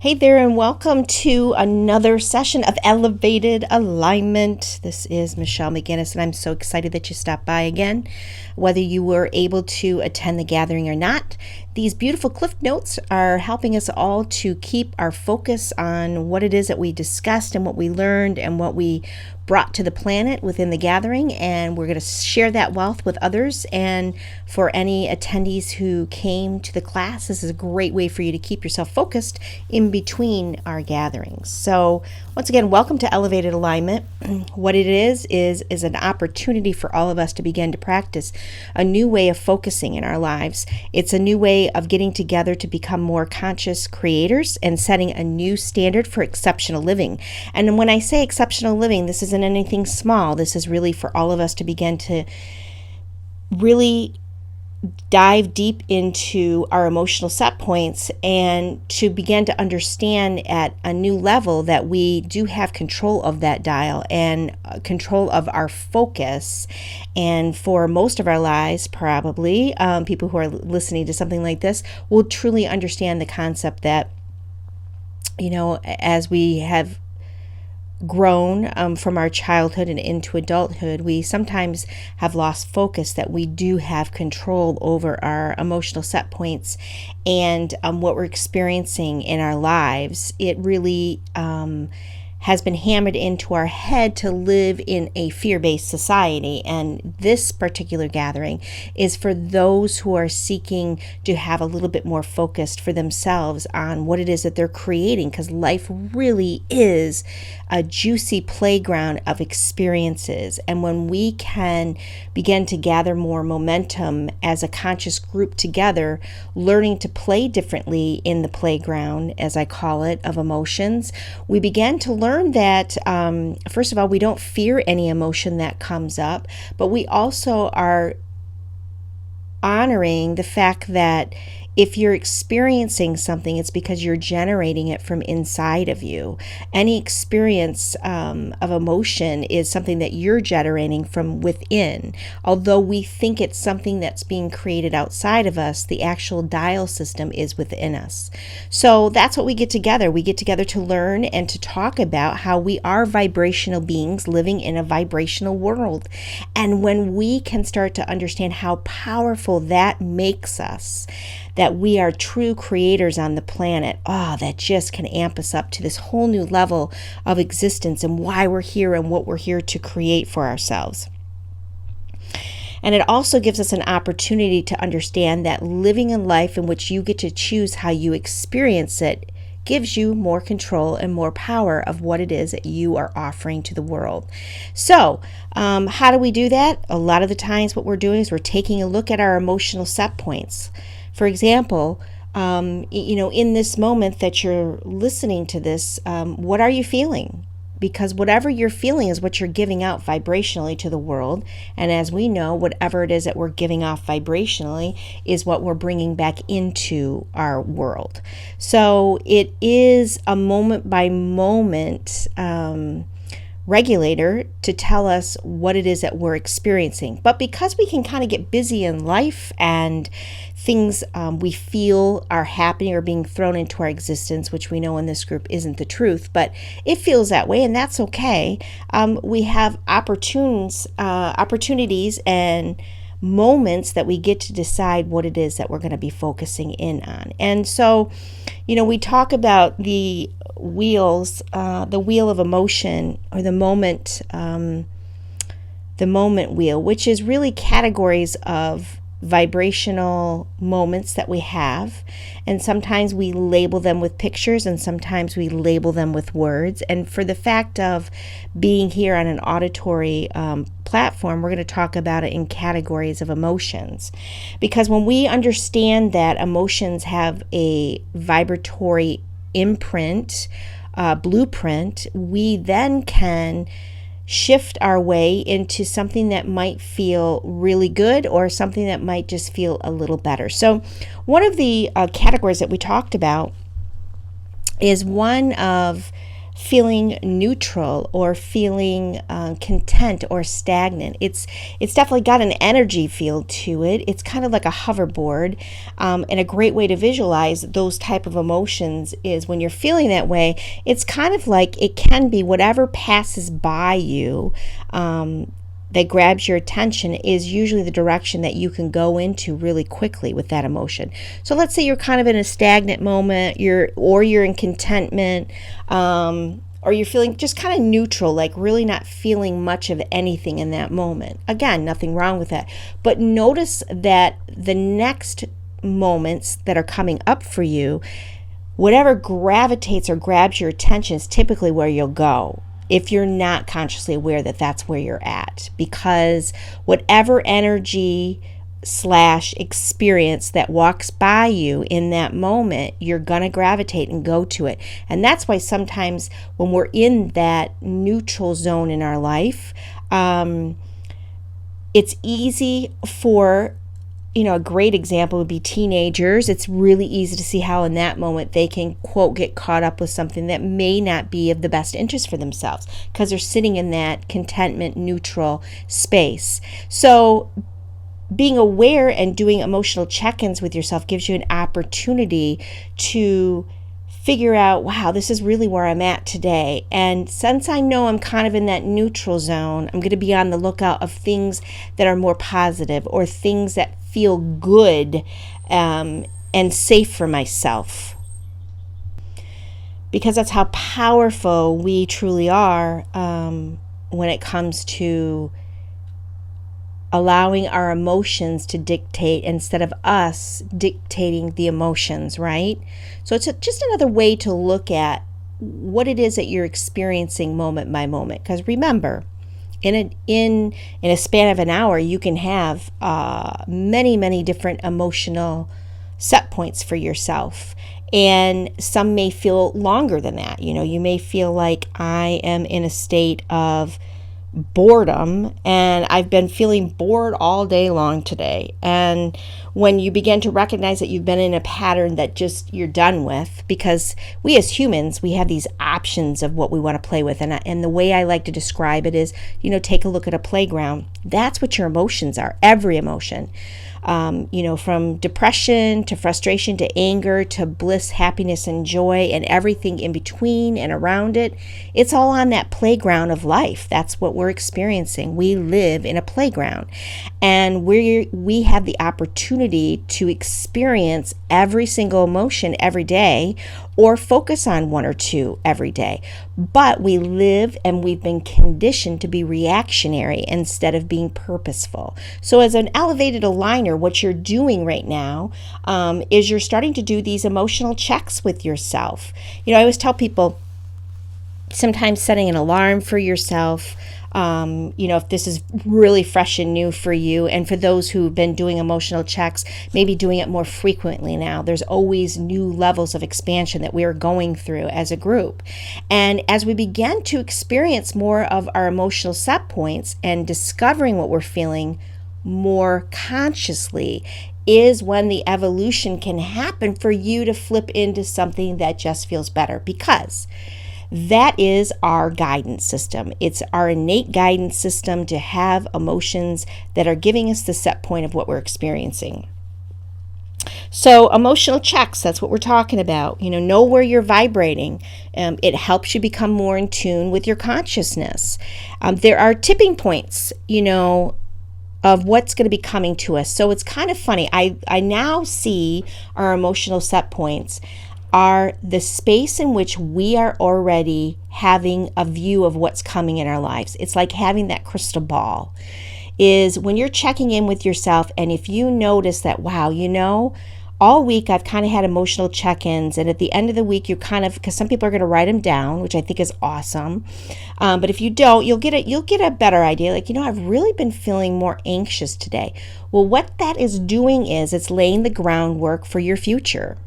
Hey there, and welcome to another session of Elevated Alignment. This is Michelle McInnis, and I'm so excited that you stopped by again. Whether you were able to attend the gathering or not, these beautiful cliff notes are helping us all to keep our focus on what it is that we discussed and what we learned and what we brought to the planet within the gathering, and we're going to share that wealth with others. And for any attendees who came to the class, this is a great way for you to keep yourself focused in between our gatherings. So once again, welcome to Elevated Alignment. What it is an opportunity for all of us to begin to practice a new way of focusing in our lives. It's a new way of getting together to become more conscious creators and setting a new standard for exceptional living. And when I say exceptional living, this isn't anything small. This is really for all of us to begin to really dive deep into our emotional set points and to begin to understand at a new level that we do have control of that dial and control of our focus. And for most of our lives, probably, people who are listening to something like this will truly understand the concept that, as we have grown from our childhood and into adulthood, we sometimes have lost focus that we do have control over our emotional set points and what we're experiencing in our lives. It really has been hammered into our head to live in a fear-based society. And this particular gathering is for those who are seeking to have a little bit more focused for themselves on what it is that they're creating, because life really is a juicy playground of experiences. And when we can begin to gather more momentum as a conscious group together, learning to play differently in the playground, as I call it, of emotions, we begin to learn that, first of all, we don't fear any emotion that comes up, but we also are honoring the fact that if you're experiencing something, it's because you're generating it from inside of you. Any experience of emotion is something that you're generating from within. Although we think it's something that's being created outside of us, the actual dial system is within us. So that's what we get together. We get together to learn and to talk about how we are vibrational beings living in a vibrational world. And when we can start to understand how powerful that makes us, that we are true creators on the planet, that just can amp us up to this whole new level of existence and why we're here and what we're here to create for ourselves. And it also gives us an opportunity to understand that living a life in which you get to choose how you experience it gives you more control and more power of what it is that you are offering to the world. So, how do we do that? A lot of the times what we're doing is we're taking a look at our emotional set points. For example, in this moment that you're listening to this, what are you feeling? Because whatever you're feeling is what you're giving out vibrationally to the world. And as we know, whatever it is that we're giving off vibrationally is what we're bringing back into our world. So it is a moment by moment regulator to tell us what it is that we're experiencing. But because we can kind of get busy in life and things we feel are happening or being thrown into our existence, which we know in this group isn't the truth, but it feels that way, and that's okay. We have opportunities and moments that we get to decide what it is that we're going to be focusing in on. And so, we talk about the wheels, the wheel of emotion, or the moment wheel, which is really categories of vibrational moments that we have. And sometimes we label them with pictures and sometimes we label them with words. And for the fact of being here on an auditory platform, we're going to talk about it in categories of emotions. Because when we understand that emotions have a vibratory imprint, blueprint, we then can shift our way into something that might feel really good or something that might just feel a little better. So one of the categories that we talked about is one of feeling neutral or feeling content or stagnant. It's definitely got an energy feel to it. It's kind of like a hoverboard, and a great way to visualize those type of emotions is when you're feeling that way. It's kind of like it can be whatever passes by you that grabs your attention is usually the direction that you can go into really quickly with that emotion. So let's say you're kind of in a stagnant moment, you're in contentment, or you're feeling just kind of neutral, like really not feeling much of anything in that moment. Again, nothing wrong with that. But notice that the next moments that are coming up for you, whatever gravitates or grabs your attention is typically where you'll go, if you're not consciously aware that that's where you're at, because whatever energy / experience that walks by you in that moment, you're going to gravitate and go to it. And that's why sometimes when we're in that neutral zone in our life, it's easy for, a great example would be teenagers. It's really easy to see how in that moment they can, quote, get caught up with something that may not be of the best interest for themselves because they're sitting in that contentment, neutral space. So being aware and doing emotional check-ins with yourself gives you an opportunity to figure out, wow, this is really where I'm at today. And since I know I'm kind of in that neutral zone, I'm going to be on the lookout of things that are more positive or things that feel good and safe for myself. Because that's how powerful we truly are when it comes to allowing our emotions to dictate instead of us dictating the emotions, right? So it's just another way to look at what it is that you're experiencing moment by moment. Because remember, in a span of an hour, you can have many different emotional set points for yourself. And some may feel longer than that. You may feel like I am in a state of boredom and I've been feeling bored all day long today. And when you begin to recognize that you've been in a pattern that just you're done with, because we as humans, we have these options of what we want to play with. And the way I like to describe it is, take a look at a playground. That's what your emotions are, every emotion. From depression to frustration to anger to bliss, happiness, and joy, and everything in between and around it. It's all on that playground of life. That's what we're experiencing. We live in a playground, and we have the opportunity to experience every single emotion every day, or focus on one or two every day. But we live and we've been conditioned to be reactionary instead of being purposeful. So as an elevated aligner, what you're doing right now is you're starting to do these emotional checks with yourself. I always tell people, sometimes setting an alarm for yourself, if this is really fresh and new for you, and for those who've been doing emotional checks, maybe doing it more frequently now. There's always new levels of expansion that we are going through as a group. And as we begin to experience more of our emotional set points and discovering what we're feeling more consciously, is when the evolution can happen for you to flip into something that just feels better, because that is our guidance system. It's our innate guidance system to have emotions that are giving us the set point of what we're experiencing. So emotional checks, that's what we're talking about. Know where you're vibrating. It helps you become more in tune with your consciousness. There are tipping points, of what's going to be coming to us. So it's kind of funny. I now see our emotional set points are the space in which we are already having a view of what's coming in our lives. It's like having that crystal ball. Is when you're checking in with yourself, and if you notice that, wow, all week I've kind of had emotional check-ins, and at the end of the week you're kind of, because some people are going to write them down, which I think is awesome, but if you don't, you'll get a better idea, like, I've really been feeling more anxious today. Well, what that is doing is it's laying the groundwork for your future.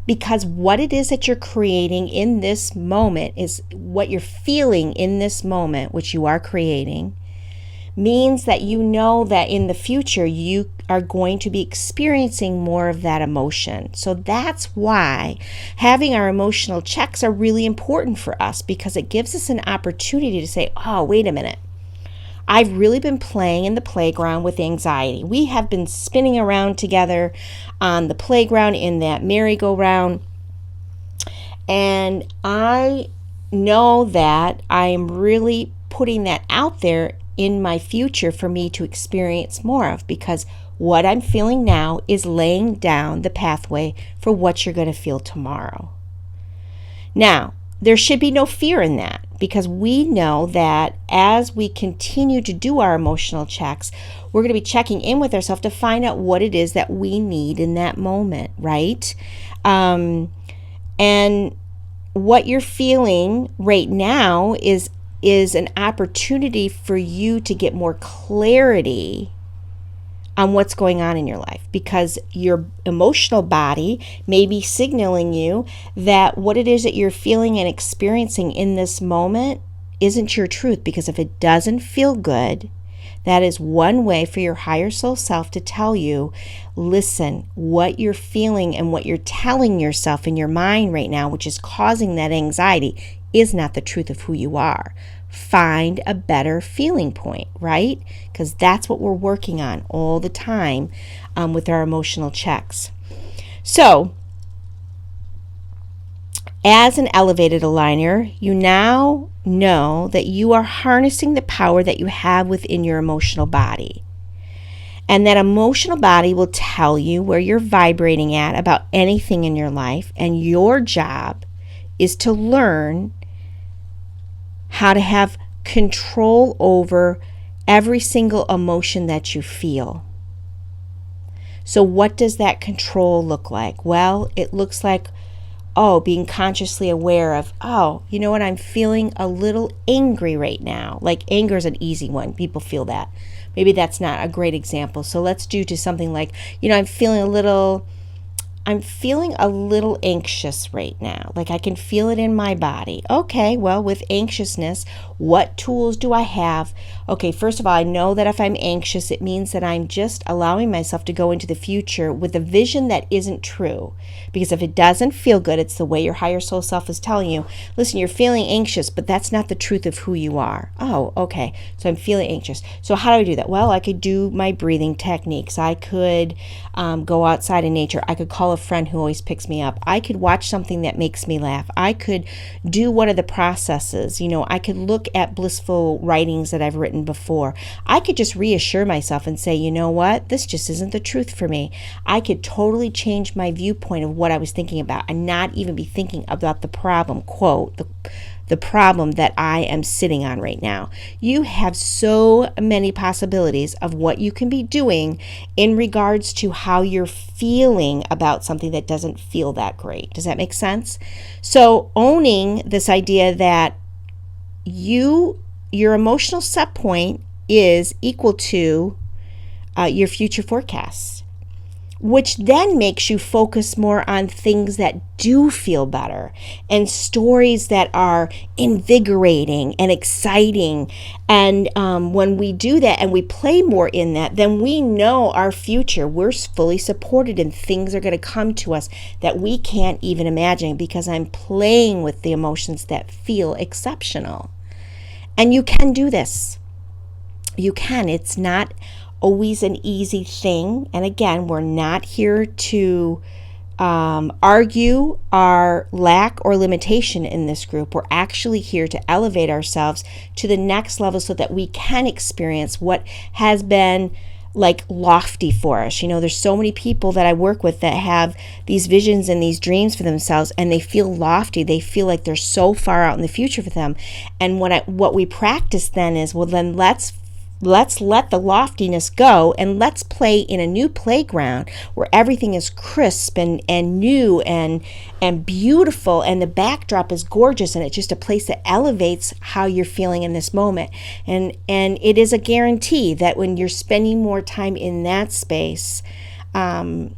Because what it is that you're creating in this moment is what you're feeling in this moment, which you are creating, means that you know that in the future you are going to be experiencing more of that emotion. So that's why having our emotional checks are really important for us, because it gives us an opportunity to say, oh, wait a minute. I've really been playing in the playground with anxiety. We have been spinning around together on the playground in that merry-go-round. And I know that I am really putting that out there in my future for me to experience more of, because what I'm feeling now is laying down the pathway for what you're going to feel tomorrow. Now, there should be no fear in that, because we know that as we continue to do our emotional checks, we're going to be checking in with ourselves to find out what it is that we need in that moment, right? And what you're feeling right now is an opportunity for you to get more clarity on what's going on in your life, because your emotional body may be signaling you that what it is that you're feeling and experiencing in this moment isn't your truth. Because if it doesn't feel good, that is one way for your higher soul self to tell you, listen, what you're feeling and what you're telling yourself in your mind right now, which is causing that anxiety, is not the truth of who you are. Find a better feeling point, right? Because that's what we're working on all the time with our emotional checks. So, as an elevated aligner, you now know that you are harnessing the power that you have within your emotional body. And that emotional body will tell you where you're vibrating at about anything in your life. And your job is to learn how to have control over every single emotion that you feel. So what does that control look like? Well, it looks like, being consciously aware of, you know what, I'm feeling a little angry right now. Like, anger is an easy one. People feel that. Maybe that's not a great example. So let's do to something like, I'm feeling a little anxious right now. Like, I can feel it in my body. Okay, well, with anxiousness, what tools do I have? Okay, first of all, I know that if I'm anxious, it means that I'm just allowing myself to go into the future with a vision that isn't true. Because if it doesn't feel good, it's the way your higher soul self is telling you, listen, you're feeling anxious, but that's not the truth of who you are. Oh, okay, so I'm feeling anxious. So how do I do that? Well, I could do my breathing techniques. I could go outside in nature. I could call a friend who always picks me up. I could watch something that makes me laugh. I could do one of the processes. I could look at blissful writings that I've written before. I could just reassure myself and say, you know what, this just isn't the truth for me. I could totally change my viewpoint of what I was thinking about and not even be thinking about the problem, quote, the problem that I am sitting on right now. You have so many possibilities of what you can be doing in regards to how you're feeling about something that doesn't feel that great. Does that make sense? So owning this idea that your emotional set point is equal to your future forecasts, which then makes you focus more on things that do feel better and stories that are invigorating and exciting. And when we do that and we play more in that, then we know our future. We're fully supported and things are going to come to us that we can't even imagine, because I'm playing with the emotions that feel exceptional. And you can do this. You can. It's not always an easy thing. And again, we're not here to argue our lack or limitation in this group. We're actually here to elevate ourselves to the next level so that we can experience what has been like lofty for us. There's so many people that I work with that have these visions and these dreams for themselves, and they feel lofty. They feel like they're so far out in the future for them. And what we practice then is, well, then let's let the loftiness go and let's play in a new playground where everything is crisp and new and beautiful, and the backdrop is gorgeous, and it's just a place that elevates how you're feeling in this moment. And it is a guarantee that when you're spending more time in that space, the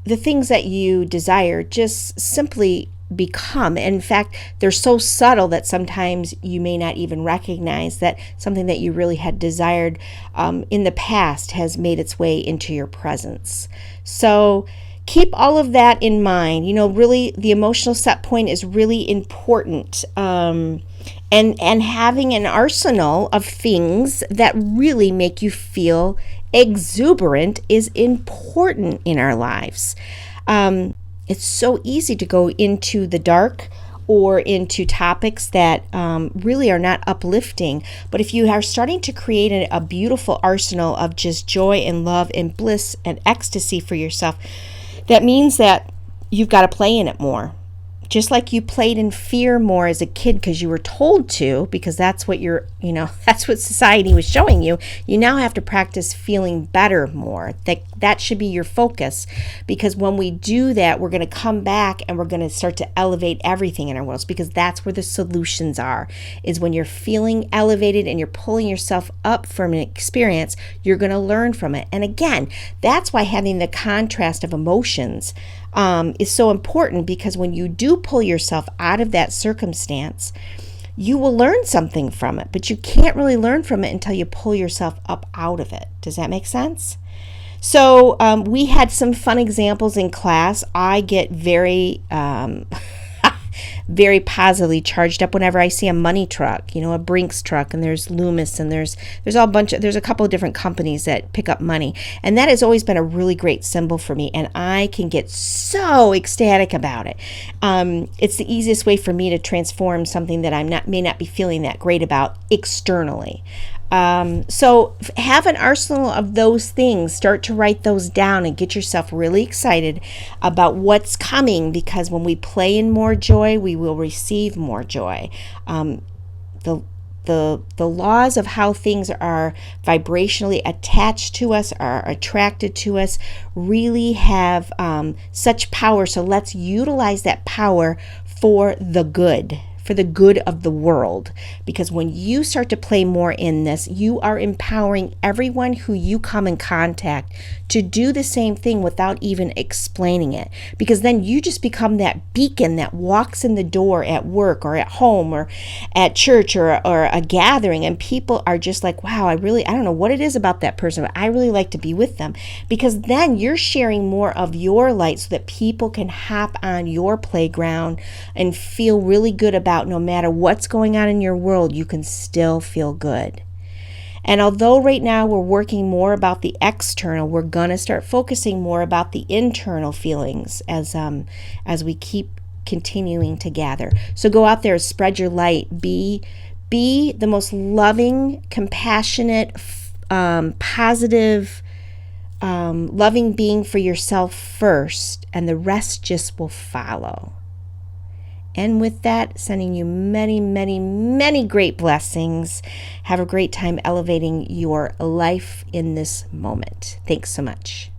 things that you desire just simply become. In fact, they're so subtle that sometimes you may not even recognize that something that you really had desired in the past has made its way into your presence. So keep all of that in mind. Really, the emotional set point is really important. And having an arsenal of things that really make you feel exuberant is important in our lives. It's so easy to go into the dark or into topics that really are not uplifting. But if you are starting to create a beautiful arsenal of just joy and love and bliss and ecstasy for yourself, that means that you've got to play in it more. Just like you played in fear more as a kid because you were told to, because that's what that's what society was showing you. You now have to practice feeling better more. That should be your focus, because when we do that, we're going to come back and we're going to start to elevate everything in our worlds, because that's where the solutions are, is when you're feeling elevated and you're pulling yourself up from an experience, you're going to learn from it. And again, that's why having the contrast of emotions is so important, because when you do pull yourself out of that circumstance, you will learn something from it, but you can't really learn from it until you pull yourself up out of it. Does that make sense? So we had some fun examples in class. I get very very positively charged up whenever I see a money truck, a Brinks truck, and there's Loomis, and there's a couple of different companies that pick up money. And that has always been a really great symbol for me, and I can get so ecstatic about it. It's the easiest way for me to transform something that I may not be feeling that great about externally. So have an arsenal of those things. Start to write those down and get yourself really excited about what's coming, because when we play in more joy, we will receive more joy. The laws of how things are vibrationally attached to us, are attracted to us, really have such power. So let's utilize that power for the good of the world. Because when you start to play more in this, you are empowering everyone who you come in contact to do the same thing without even explaining it. Because then you just become that beacon that walks in the door at work or at home or at church or a gathering, and people are just like, wow, I don't know what it is about that person, but I really like to be with them. Because then you're sharing more of your light so that people can hop on your playground and feel really good about, no matter what's going on in your world, you can still feel good. And although right now we're working more about the external, we're going to start focusing more about the internal feelings as we keep continuing to gather. So go out there, spread your light, be the most loving, compassionate, positive, loving being for yourself first, and the rest just will follow. And with that, sending you many, many, many great blessings. Have a great time elevating your life in this moment. Thanks so much.